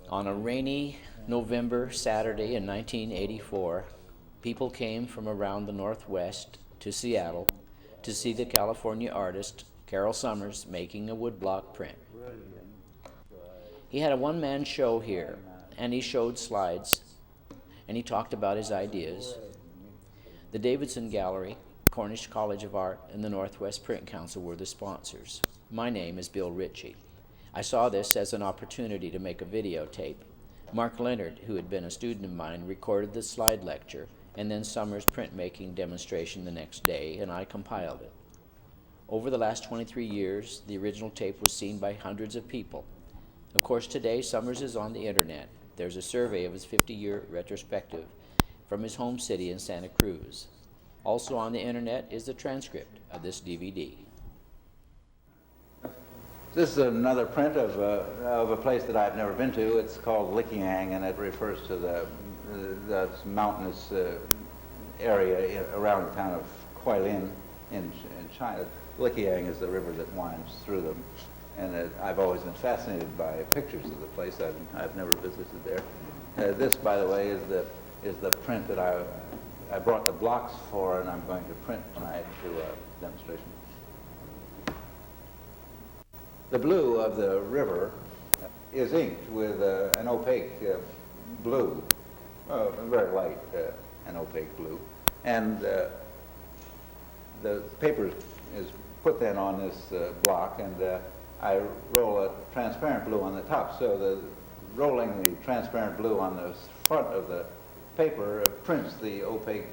On a rainy November Saturday in 1984, people came from around the Northwest to Seattle to see the California artist Carol Summers making a woodblock print. He had a one-man show here, and he showed slides, and he talked about his ideas. The Davidson Gallery, Cornish College of Art, and the Northwest Print Council were the sponsors. My name is Bill Ritchie. I saw this as an opportunity to make a videotape. Mark Leonard, who had been a student of mine, recorded the slide lecture and then Summers' printmaking demonstration the next day, and I compiled it. Over the last 23 years, the original tape was seen by hundreds of people. Of course, today Summers is on the internet. There's a survey of his 50-year retrospective from his home city in Santa Cruz. Also on the internet is the transcript of this DVD. This is another print of a place that I've never been to. It's called Likiang, and it refers to the mountainous area around the town of Huailin in China. Likiang is the river that winds through them, and I've always been fascinated by pictures of the place. I've never visited there. This, by the way, is the print that I brought the blocks for, and I'm going to print tonight to a demonstration. The blue of the river is inked with an opaque blue, very light and opaque blue, and the paper is put then on this block, and I roll a transparent blue on the top. So rolling the transparent blue on the front of the paper prints the opaque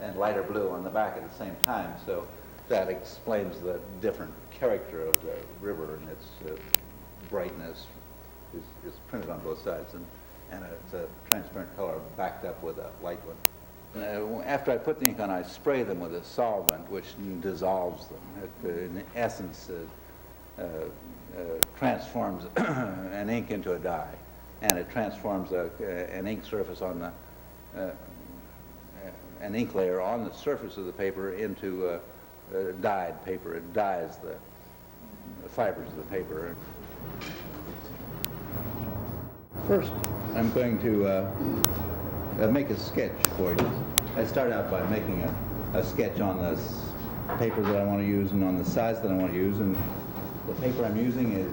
and lighter blue on the back at the same time. So that explains the different character of the river, and its brightness is printed on both sides, and it's a transparent color backed up with a light one. After I put the ink on, I spray them with a solvent which dissolves them. It, in essence, transforms an ink into a dye, and it transforms an ink surface on an ink layer on the surface of the paper into dyed paper. It dyes the fibers of the paper. First, I'm going to make a sketch for you. I start out by making a sketch on the paper that I want to use and on the size that I want to use. And the paper I'm using is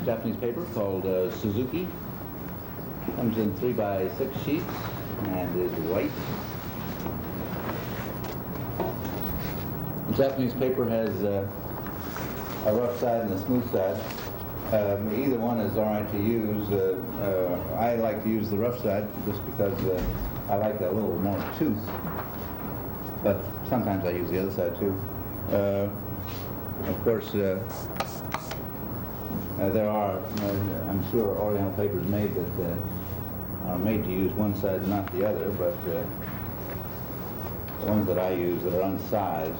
Japanese paper called Suzuki. Comes in 3x6 sheets and is white. Japanese paper has a rough side and a smooth side. Either one is all right to use. I like to use the rough side just because I like a little more tooth, but sometimes I use the other side too. Of course, there are, I'm sure, Oriental papers made that are made to use one side and not the other, but the ones that I use that are unsized,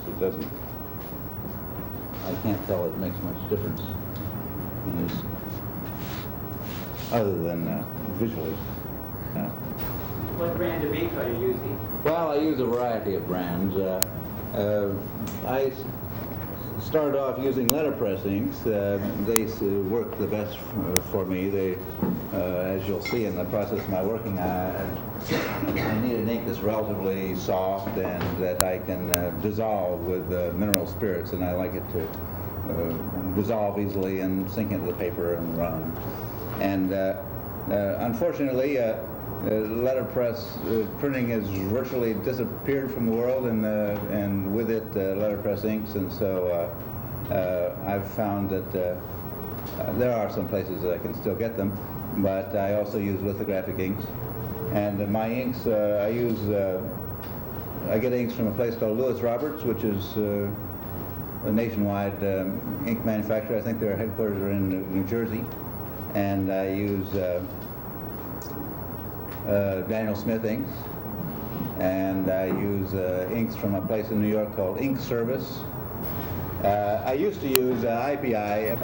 I can't tell it makes much difference in this, other than visually. What brand of ink are you using? Well, I use a variety of brands. I started off using letterpress inks. They work the best for me. They, as you'll see in the process of my working, I need an ink that's relatively soft and that I can dissolve with mineral spirits, and I like it to dissolve easily and sink into the paper and run. And unfortunately, letterpress printing has virtually disappeared from the world, and with it letterpress inks, and so I've found that there are some places that I can still get them, but I also use lithographic inks. And my inks, I get inks from a place called Lewis Roberts, which is a nationwide ink manufacturer. I think their headquarters are in New Jersey. And I use Daniel Smith inks, and I use inks from a place in New York called Ink Service. I used to use IPI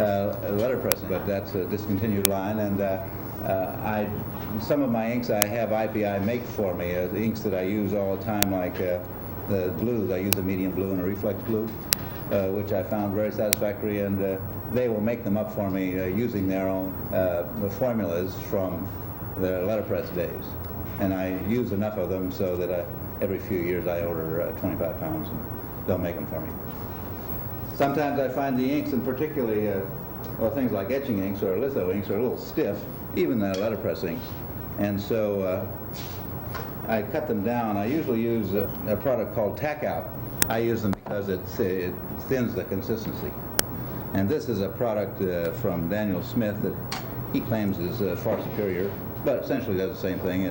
letterpress, but that's a discontinued line, and some of my inks I have IPI make for me, the inks that I use all the time, like the blues. I use a medium blue and a reflex blue, which I found very satisfactory, and they will make them up for me using their own formulas from their letterpress days. And I use enough of them so that every few years I order 25 pounds and they'll make them for me. Sometimes I find the inks, and particularly things like etching inks or litho inks, are a little stiff, even the letterpress inks. And so I cut them down. I usually use a product called Tack Out. I use them because it thins the consistency. And this is a product from Daniel Smith that he claims is far superior, but essentially does the same thing.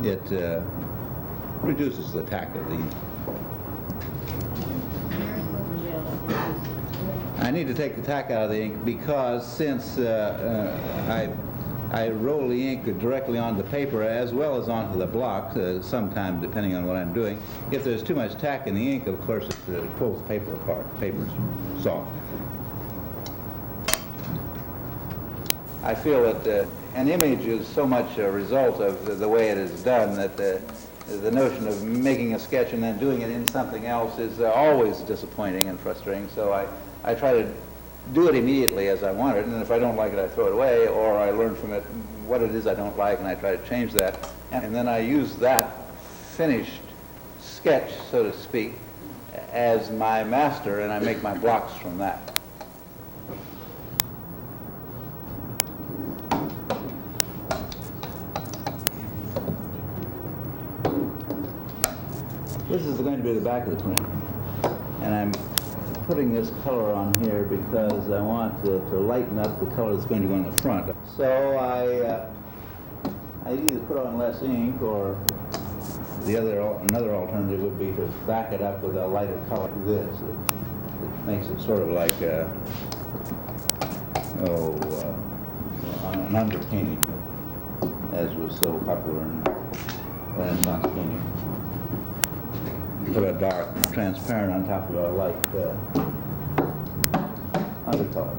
It reduces the tack of the ink. I need to take the tack out of the ink because since I roll the ink directly onto the paper as well as onto the block, sometime depending on what I'm doing. If there's too much tack in the ink, of course, it pulls the paper apart. The paper's soft. I feel that an image is so much a result of the way it is done that the notion of making a sketch and then doing it in something else is always disappointing and frustrating. So I try to do it immediately as I want it, and if I don't like it, I throw it away, or I learn from it what it is I don't like, and I try to change that. And then I use that finished sketch, so to speak, as my master, and I make my blocks from that. This is going to be the back of the print, and I'm putting this color on here because I want to lighten up the color that's going to go in the front. So I either put on less ink, or another alternative would be to back it up with a lighter color like this. It makes it sort of like an underpainting, as was so popular in Renaissance painting. Put a dark transparent on top of a light undercolor.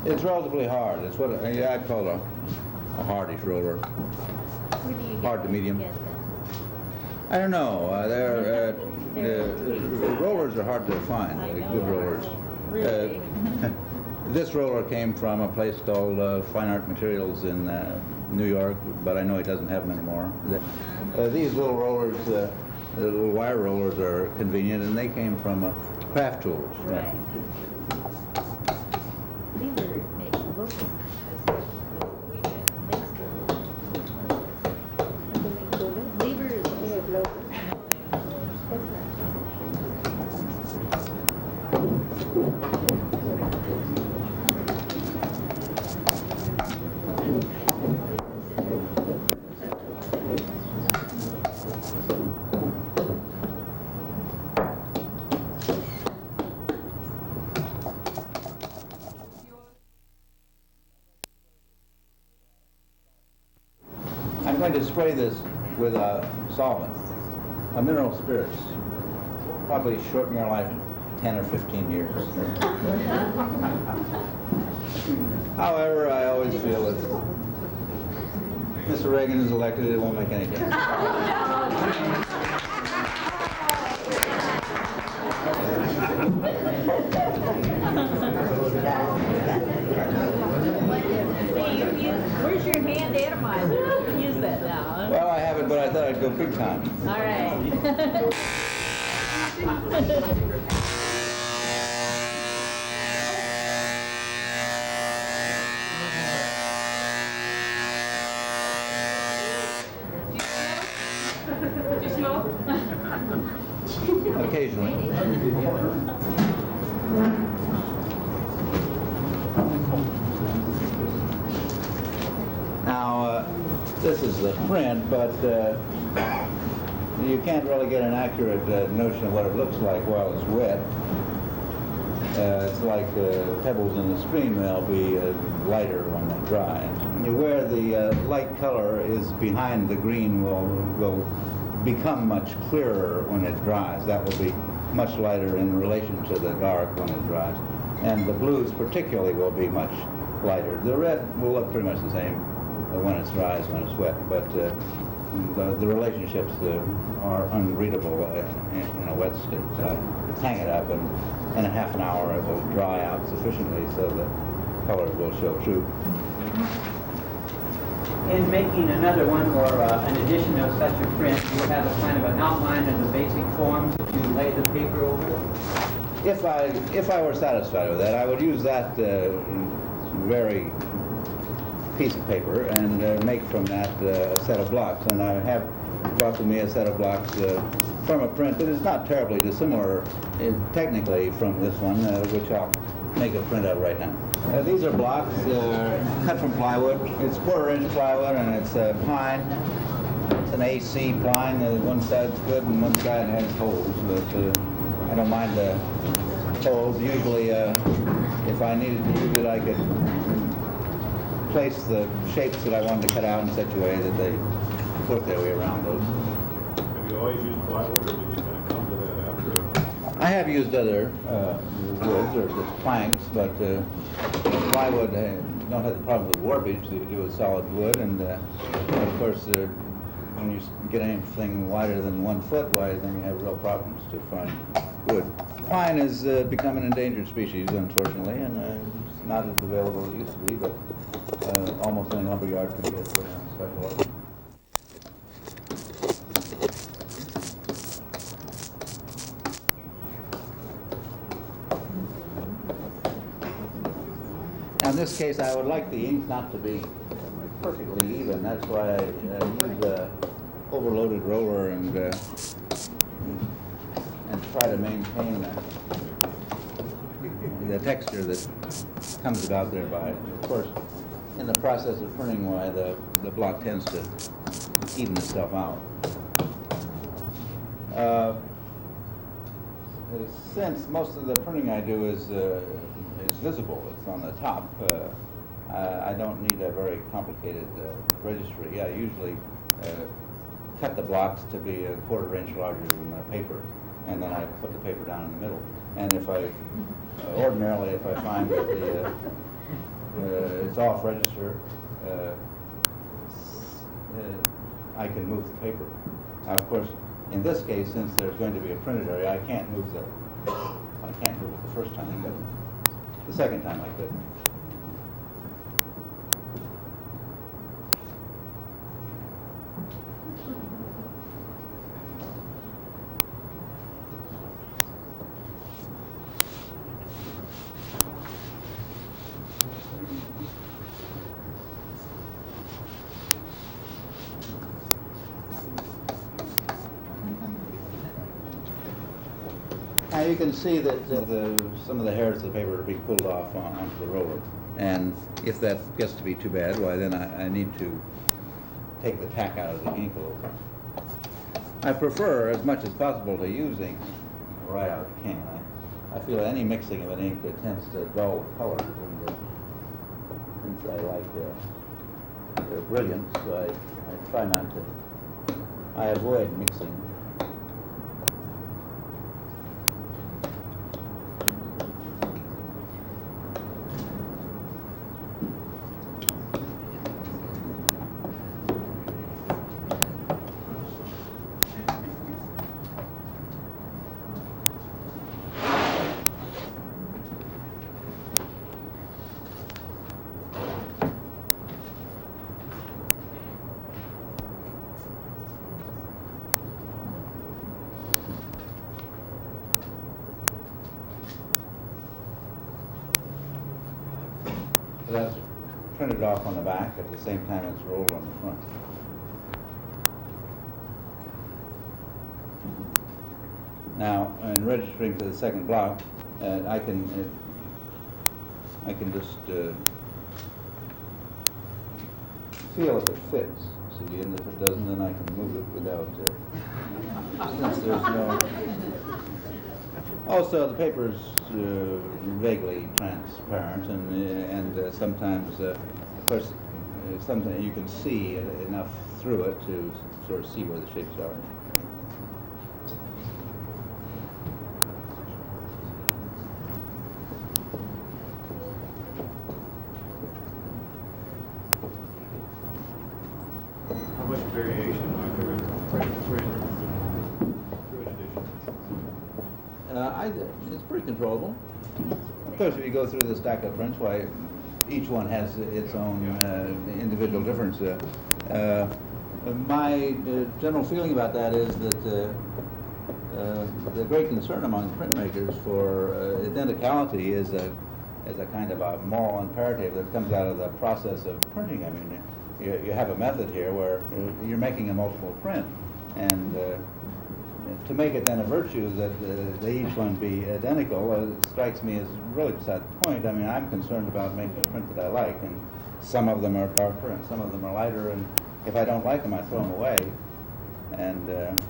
It's relatively hard. It's what I'd call a hardish roller. Where do you get Hard to medium. Get them? I don't know. Rollers are hard to find. I know. Good rollers. Really? This roller came from a place called Fine Art Materials in New York, but I know he doesn't have them anymore. These little rollers, the little wire rollers, are convenient, and they came from craft tools. Right. Lever makes the book. Lever is going to spray this with a solvent, a mineral spirits. Probably shorten your life 10 or 15 years. However, I always feel that Mr. Reagan is elected, it won't make any difference. Where's your hand atomizer? Use that now. Well, I have it, but I thought I'd go big time. All right. Do you smoke? Occasionally. Now, this is the print, but you can't really get an accurate notion of what it looks like while it's wet. It's like pebbles in the stream. They'll be lighter when they dry. And where the light color is behind the green will become much clearer when it dries. That will be much lighter in relation to the dark when it dries. And the blues particularly will be much lighter. The red will look pretty much the same when it's dry as when it's wet, but the relationships are unreadable in a wet state. So I hang it up, and in a half an hour it will dry out sufficiently so the colors will show through. In making another one or an edition of such a print, you have a kind of an outline of the basic forms that you lay the paper over? If I were satisfied with that, I would use that very piece of paper and make from that a set of blocks. And I have brought with me a set of blocks from a print that is not terribly dissimilar technically from this one, which I'll make a print of right now. These are blocks cut from plywood. It's 1/4-inch plywood, and it's pine. It's an AC pine. One side's good and one side has holes, but I don't mind the holes. Usually, if I needed to use it, I could place the shapes that I wanted to cut out in such a way that they work their way around those. Have you always used plywood, or did you kind of come to that after? I have used other woods or just planks, but plywood don't have the problem with warpage that you do with solid wood, and of course when you get anything wider than 1 foot wide, then you have real problems to find wood. Pine has become an endangered species, unfortunately, and it's not as available as it used to be, but almost any lumberyard can get special order. Now, in this case, I would like the ink not to be perfectly even. That's why I use the overloaded roller and try to maintain the texture that comes about thereby. Of course, in the process of printing, why the block tends to even itself out. Since most of the printing I do is visible, it's on the top, I don't need a very complicated registry. I usually cut the blocks to be 1/4 inch larger than the paper, and then I put the paper down in the middle. And if I ordinarily, if I find that it's off register, I can move the paper. Now, of course, in this case, since there's going to be a printed area, I can't move it the first time, but the second time I could. Now you can see that some of the hairs of the paper are being pulled off onto the roller. And if that gets to be too bad, why then I need to take the tack out of the ink a little bit. I prefer as much as possible to use ink right out of the can. I feel any mixing of an ink that tends to dull the colors, and since I like their brilliance, so I try not to. I avoid mixing. So that's printed off on the back at the same time it's rolled on the front. Now, in registering to the second block, I can just feel if it fits. See, and if it doesn't, then I can move it without. Since there's no. Also, the paper's vaguely transparent, and sometimes, of course, sometimes you can see enough through it to sort of see where the shapes are. How much variation are there in print edition? It's pretty controllable. Of course, if you go through the stack of prints, why, each one has its own individual difference. My general feeling about that is that the great concern among printmakers for identicality is a kind of a moral imperative that comes out of the process of printing. I mean, you have a method here where you're making a multiple print, and to make it then a virtue that they each one be identical strikes me as really beside the point. I mean, I'm concerned about making a print that I like, and some of them are darker and some of them are lighter, and if I don't like them, I throw them away. And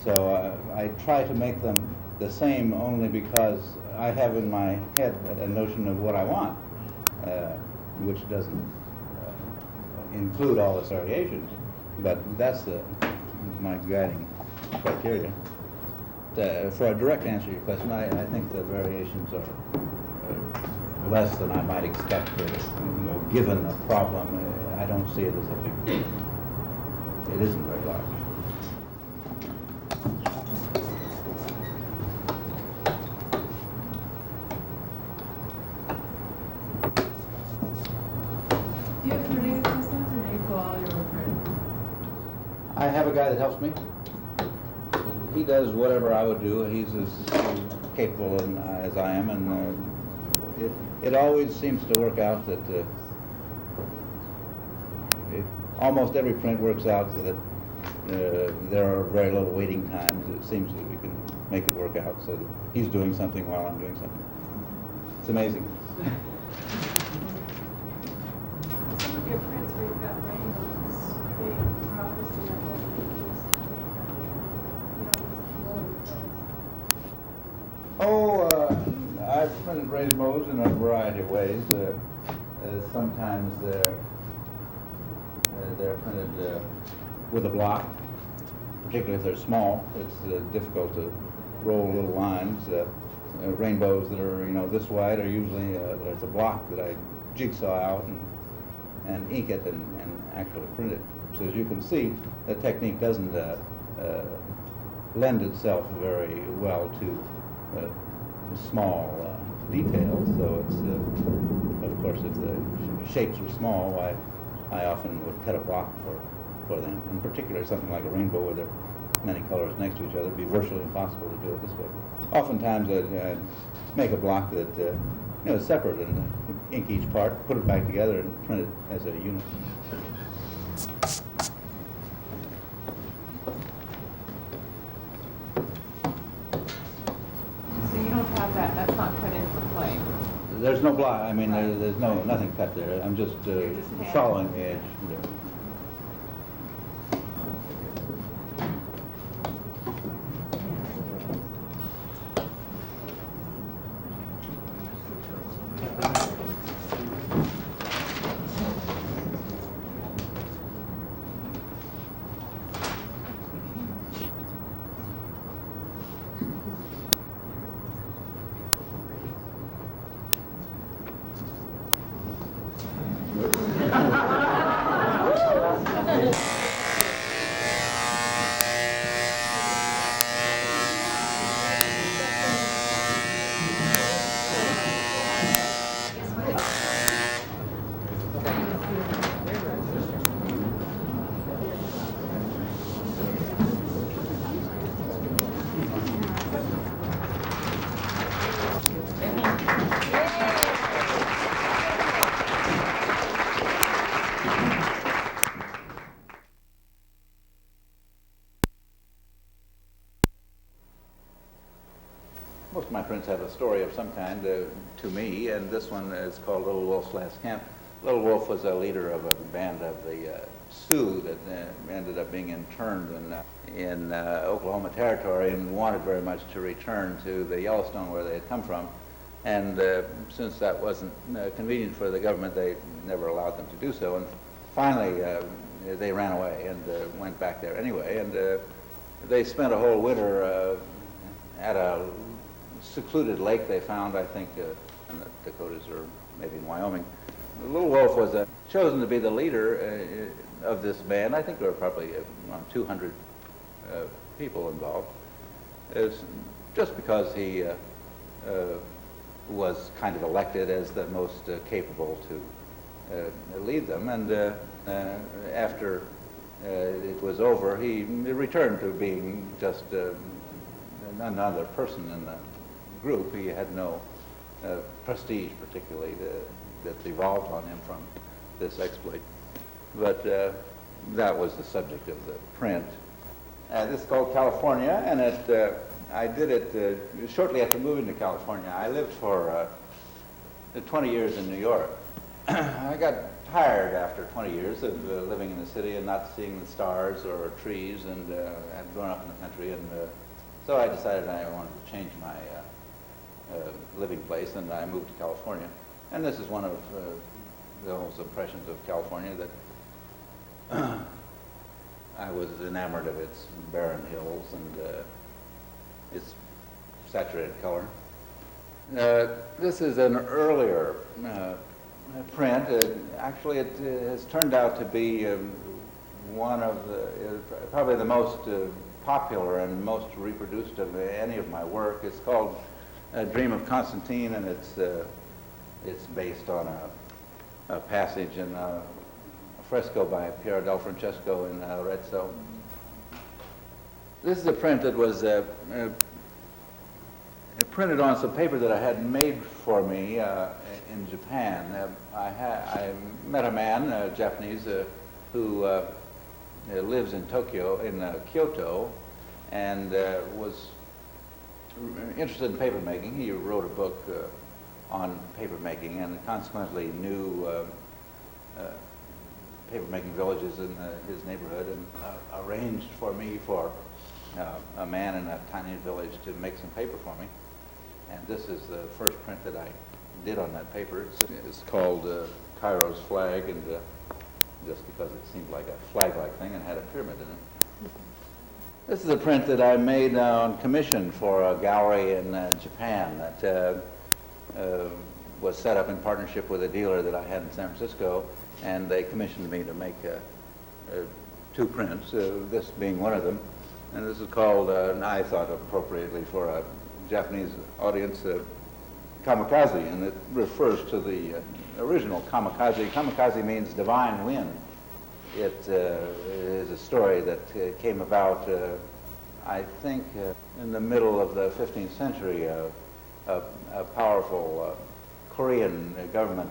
so I try to make them the same only because I have in my head a notion of what I want, which doesn't include all the variations, but that's my guiding criteria. For a direct answer to your question, I think the variations are less than I might expect. Given a problem, I don't see it as a big deal. It isn't very large. Do you have printing assistants, or do you do all your own prints? I have a guy that helps me. He does whatever I would do. He's as capable as I am, and it always seems to work out that almost every print works out that there are very little waiting times. It seems that we can make it work out so that he's doing something while I'm doing something. It's amazing. Some of your prints where you've got rainbows, they are obviously not that I've printed rainbows in a variety of ways. Sometimes they're printed with a block, particularly if they're small. It's difficult to roll little lines. Rainbows that are this wide are usually there's a block that I jigsaw out and ink it and actually print it. So as you can see, the technique doesn't lend itself very well to small details. So it's of course, if the shapes were small, I often would cut a block for them. In particular, something like a rainbow where there are many colors next to each other, it'd be virtually impossible to do it this way. Oftentimes, I'd make a block that is separate and ink each part, put it back together, and print it as a unit. So you don't have that, that's not cut in for play. There's no block. I mean, there's nothing cut there. I'm just following the edge there. most of my prints have a story of some kind to me, and this one is called Little Wolf's Last Camp. Little Wolf was a leader of a band of the Sioux that ended up being interned in Oklahoma Territory and wanted very much to return to the Yellowstone where they had come from. And since that wasn't convenient for the government, they never allowed them to do so. And finally, they ran away and went back there anyway. And they spent a whole winter at a secluded lake they found, I think, in the Dakotas or maybe in Wyoming. Little Wolf was chosen to be the leader of this band. I think there were probably around 200 people involved. It's just because he was kind of elected as the most capable to lead them. And after it was over, he returned to being just another person in the group. He had no prestige particularly that devolved on him from this exploit. But that was the subject of the print. This is called California, and I did it shortly after moving to California. I lived for 20 years in New York. I got tired after 20 years of living in the city and not seeing the stars or trees, and I'd grown up in the country, and so I decided I wanted to change my living place, and I moved to California. And this is one of those impressions of California that I was enamored of its barren hills and its saturated color. This is an earlier print. Actually, it has turned out to be one of probably the most popular and most reproduced of any of my work. It's called Dream of Constantine, and it's based on a passage in a fresco by Piero del Francesco in Arezzo. This is a print that was printed on some paper that I had made for me in Japan. I met a man, Japanese, who lives in Tokyo, in Kyoto, and was interested in paper making. He wrote a book on paper making, and consequently knew paper making villages in his neighborhood, and arranged for me for a man in a tiny village to make some paper for me. And this is the first print that I did on that paper. It's called Cairo's Flag, and just because it seemed like a flag-like thing and had a pyramid in it. This is a print that I made on commission for a gallery in Japan that was set up in partnership with a dealer that I had in San Francisco, and they commissioned me to make two prints, this being one of them. And this is called, I thought appropriately for a Japanese audience, kamikaze, and it refers to the original kamikaze. Kamikaze means divine wind. It is a story that came about, I think, in the middle of the 15th century. A powerful Korean government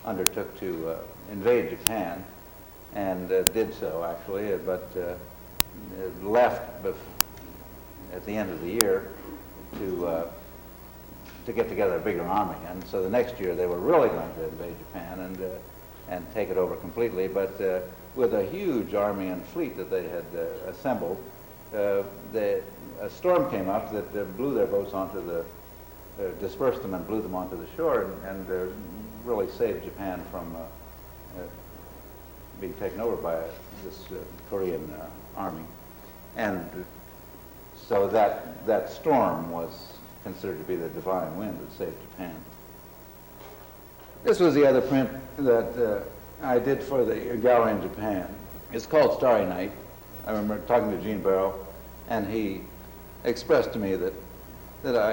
undertook to invade Japan, and did so actually, but left at the end of the year to get together a bigger army. And so the next year they were really going to invade Japan and take it over completely, but with a huge army and fleet that they had assembled, a storm came up that blew their boats onto the dispersed them and blew them onto the shore, and really saved Japan from being taken over by this Korean army. And so that storm was considered to be the divine wind that saved Japan. This was the other print that I did for the gallery in Japan. It's called Starry Night. I remember talking to Gene Barrow, and he expressed to me that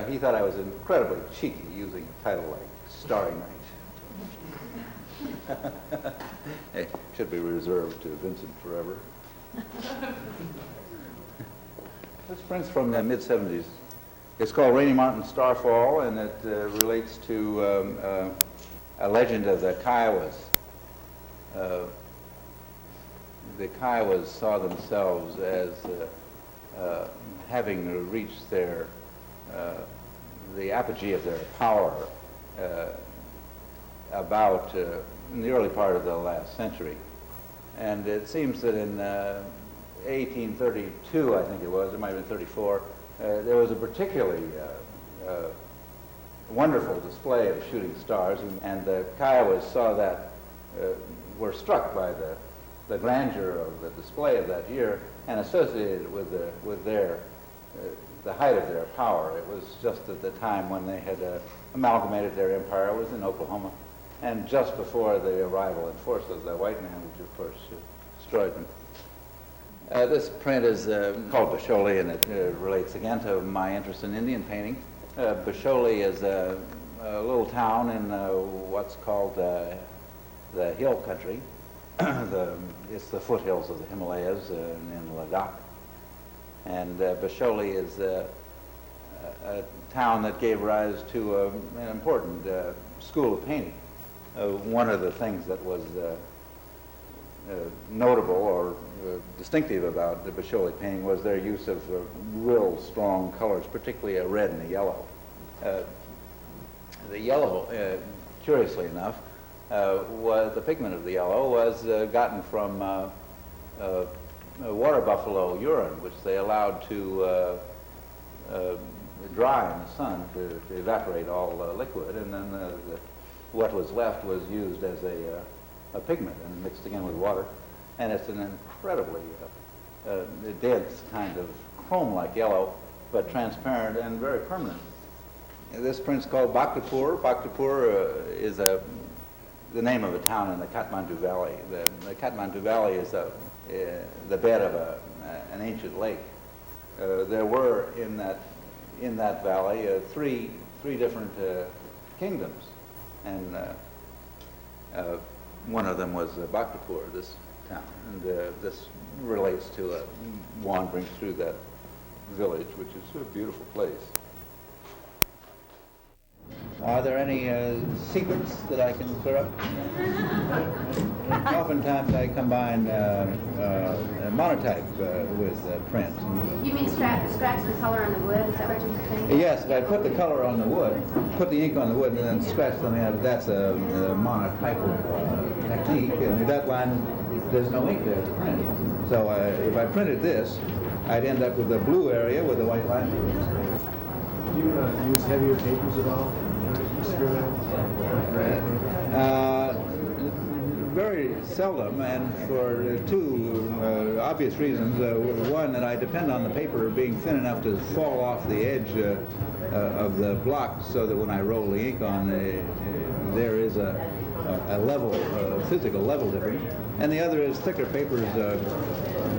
he thought I was incredibly cheeky using a title like Starry Night. It should be reserved to Vincent forever. This print's from the mid-'70s. It's called Rainy Mountain Starfall, and it relates to a legend of the Kiowas. The Kiowas saw themselves as having reached their the apogee of their power about in the early part of the last century. And it seems that in 1832, I think it was, it might have been 34, there was a particularly wonderful display of shooting stars, and the Kiowas saw that, were struck by the grandeur of the display of that year and associated it with their the height of their power. It was just at the time when they had amalgamated their empire. It was in Oklahoma, and just before the arrival in force of the white man, which of course destroyed them. This print is called Basholi, and it relates again to my interest in Indian painting. Basholi is a little town in what's called the hill country. It's the foothills of the Himalayas in Ladakh. And Basholi is a town that gave rise to an important school of painting. One of the things that was notable or distinctive about the Basholi painting was their use of real strong colors, particularly a red and a yellow. The yellow, curiously enough, was the pigment of the yellow was gotten from water buffalo urine, which they allowed to dry in the sun to evaporate all liquid, and then what was left was used as a pigment and mixed again with water. And it's an incredibly dense kind of chrome-like yellow, but transparent and very permanent. This print's called Bhaktapur. Bhaktapur is the name of a town in the Kathmandu Valley. The Kathmandu Valley is the bed of an ancient lake. There were in that valley three different kingdoms, and one of them was Bhaktapur, this town, and this relates to wandering through that village, which is a beautiful place. Are there any secrets that I can clear up? Oftentimes I combine monotype with print. You mean scratch the color on the wood? Is that what you're saying? Yes, if I put the color on the wood, put the ink on the wood, and then scratch something out, that's a monotypal technique. And that line, there's no ink there to print. So if I printed this, I'd end up with a blue area with a white line. Do you use heavier papers at all? Very seldom, and for two obvious reasons. One, that I depend on the paper being thin enough to fall off the edge of the block, so that when I roll the ink on, there is a level, physical level difference. And the other is thicker papers,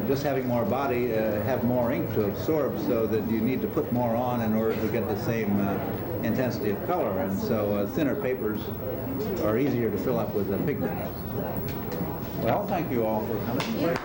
just having more body, have more ink to absorb, so that you need to put more on in order to get the same intensity of color. And so thinner papers are easier to fill up with pigment. Well, thank you all for coming.